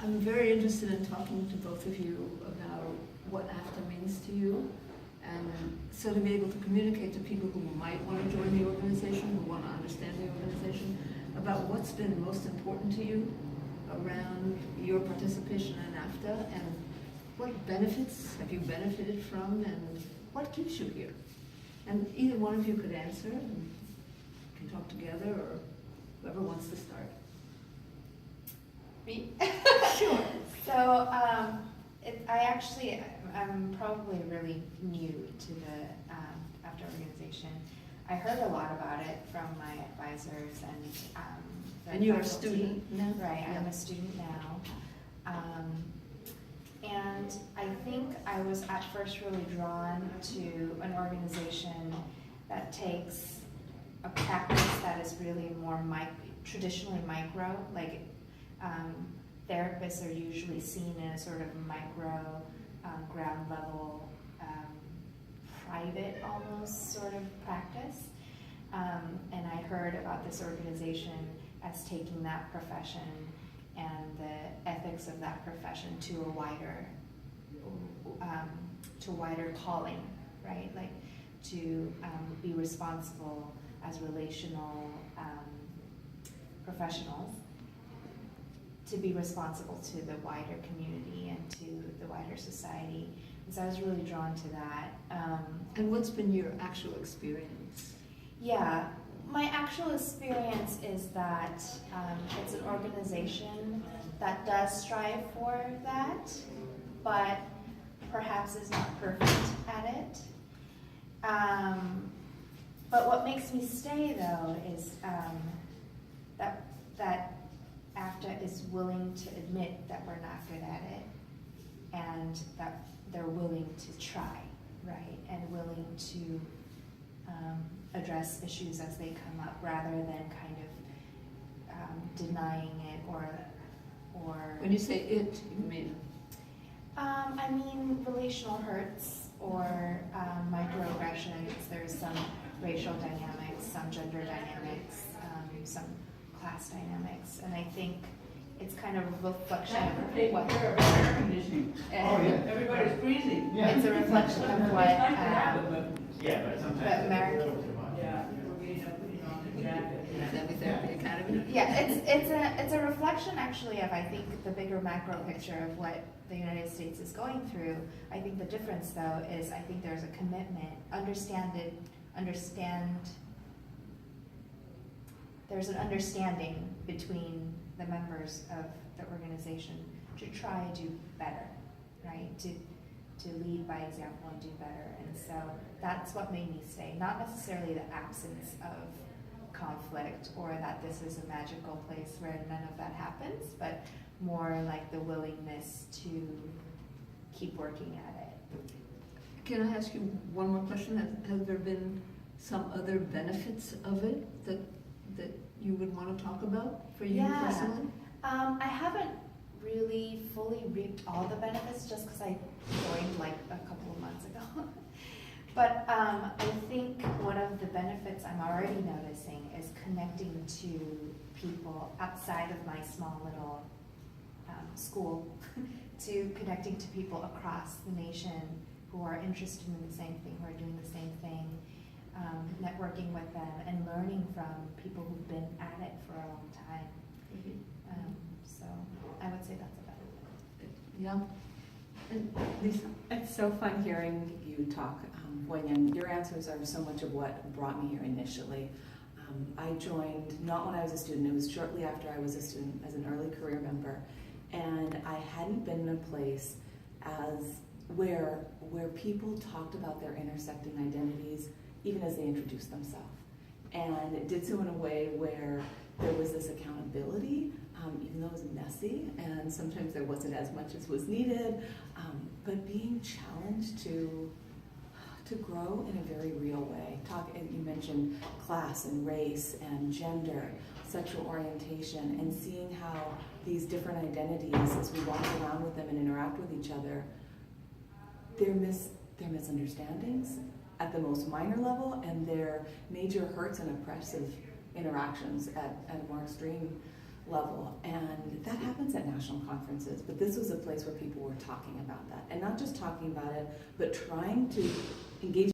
I'm very interested in talking to both of you about what AFTA means to you, and so to be able to communicate to people who might want to join the organization, who want to understand the organization, about what's been most important to you around your participation in AFTA, and what benefits have you benefited from, and what keeps you here. And either one of you could answer, and can talk together, or whoever wants to start. Me? Sure. So, I'm probably really new to the AFTA organization. I heard a lot about it from my advisors and you're a faculty. student now? Right, Yeah. I'm a student now. And I think I was at first really drawn to an organization that takes a practice that is really more traditionally micro, like therapists are usually seen in a sort of micro, ground level, private almost sort of practice. And I heard about this organization as taking that profession and the ethics of that profession to a wider calling, right? Like to be responsible as relational professionals, to be responsible to the wider community and to the wider society. And so I was really drawn to that. And what's been your actual experience? Yeah, my actual experience is that it's an organization that does strive for that, but perhaps is not perfect at it. But what makes me stay, though, is that AFTA is willing to admit that we're not good at it, and that they're willing to try, right, and willing to address issues as they come up, rather than kind of denying it or. When you say it, you mean? I mean relational hurts or microaggressions. There's some racial dynamics, some gender dynamics, some class dynamics, and I think it's kind of a reflection of what. Air conditioning. Oh yeah. Everybody's freezing. Yeah. It's a reflection of what. But sometimes. But American. Yeah. We're getting up, on the jacket. Therapy Academy? Yeah, it's a reflection actually of, I think, the bigger macro picture of what the United States is going through. I think the difference, though, is I think there's a commitment, there's an understanding between the members of the organization to try to do better, right? To lead by example and do better. And so that's what made me stay. Not necessarily the absence of conflict or that this is a magical place where none of that happens, but more like the willingness to keep working at it. Can I ask you one more question? Have there been some other benefits of it that you would want to talk about for you personally? I haven't really fully reaped all the benefits just because I joined like a couple of months ago. But I think one of the benefits I'm already noticing is connecting to people outside of my small little school, to connecting to people across the nation who are interested in the same thing, who are doing the same thing, networking with them and learning from people who've been at it for a long time. Mm-hmm. So I would say that's a benefit. Yeah. And Lisa? It's so fun hearing you talk, Wonyoung. Your answers are so much of what brought me here initially. I joined not when I was a student, it was shortly after I was a student as an early career member, and I hadn't been in a place where people talked about their intersecting identities even as they introduced themselves. And it did so in a way where there was this accountability, even though it was messy, and sometimes there wasn't as much as was needed, but being challenged to grow in a very real way. And you mentioned class and race and gender, sexual orientation, and seeing how these different identities, as we walk around with them and interact with each other, they're misunderstandings at the most minor level, and their major hurts and oppressive interactions at a more extreme level, and that happens at national conferences, but this was a place where people were talking about that, and not just talking about it, but trying to engage